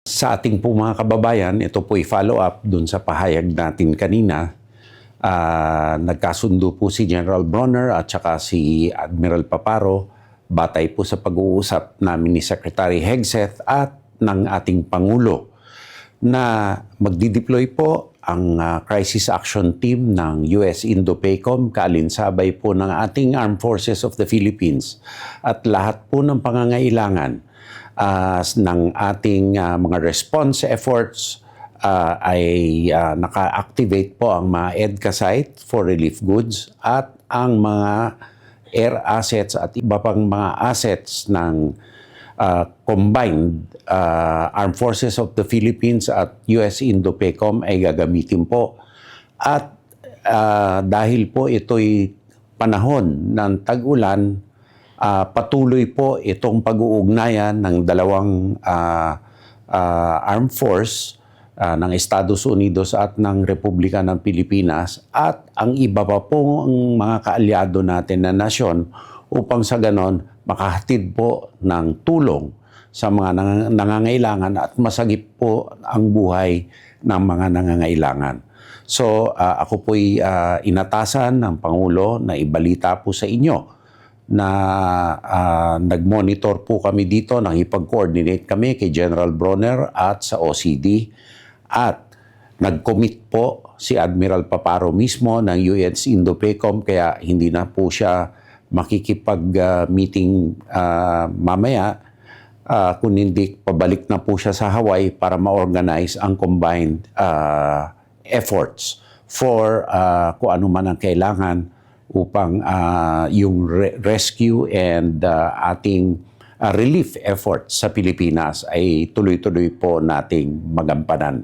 Sa ating po mga kababayan, ito po'y follow-up dun sa pahayag natin kanina. Nagkasundo po si General Bronner at saka si Admiral Paparo batay po sa pag-uusap namin ni Secretary Hegseth at ng ating Pangulo na magdideploy po ang Crisis Action Team ng US Indo-PACOM kaalinsabay po ng ating Armed Forces of the Philippines at lahat po ng pangangailangan ng ating mga response efforts ay naka-activate po ang mga EDCA site for relief goods at ang mga air assets at iba pang mga assets ng combined Armed Forces of the Philippines at US Indo-PACOM ay gagamitin po. At dahil po ito'y panahon ng tag-ulan, patuloy po itong pag-uugnayan ng dalawang armed force ng Estados Unidos at ng Republika ng Pilipinas at ang iba pa po ang mga kaalyado natin na nasyon upang sa ganon makahatid po ng tulong sa mga nangangailangan at masagip po ang buhay ng mga nangangailangan. So ako po'y inatasan ng Pangulo na ibalita po sa inyo na nag-monitor po kami dito, nakipag-coordinate kami kay General Bronner at sa OCD at nag-commit po si Admiral Paparo mismo ng US Indo-PACOM kaya hindi na po siya makikipag-meeting mamaya kung hindi pabalik na po siya sa Hawaii para ma-organize ang combined efforts for kung ano man ang kailangan upang yung rescue and ating relief efforts sa Pilipinas ay tuloy-tuloy po nating magampanan.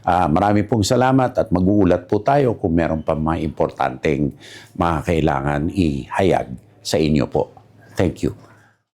Marami pong salamat at mag-uulat po tayo kung meron pa mga importanteng mga kailangan ihayag sa inyo po. Thank you.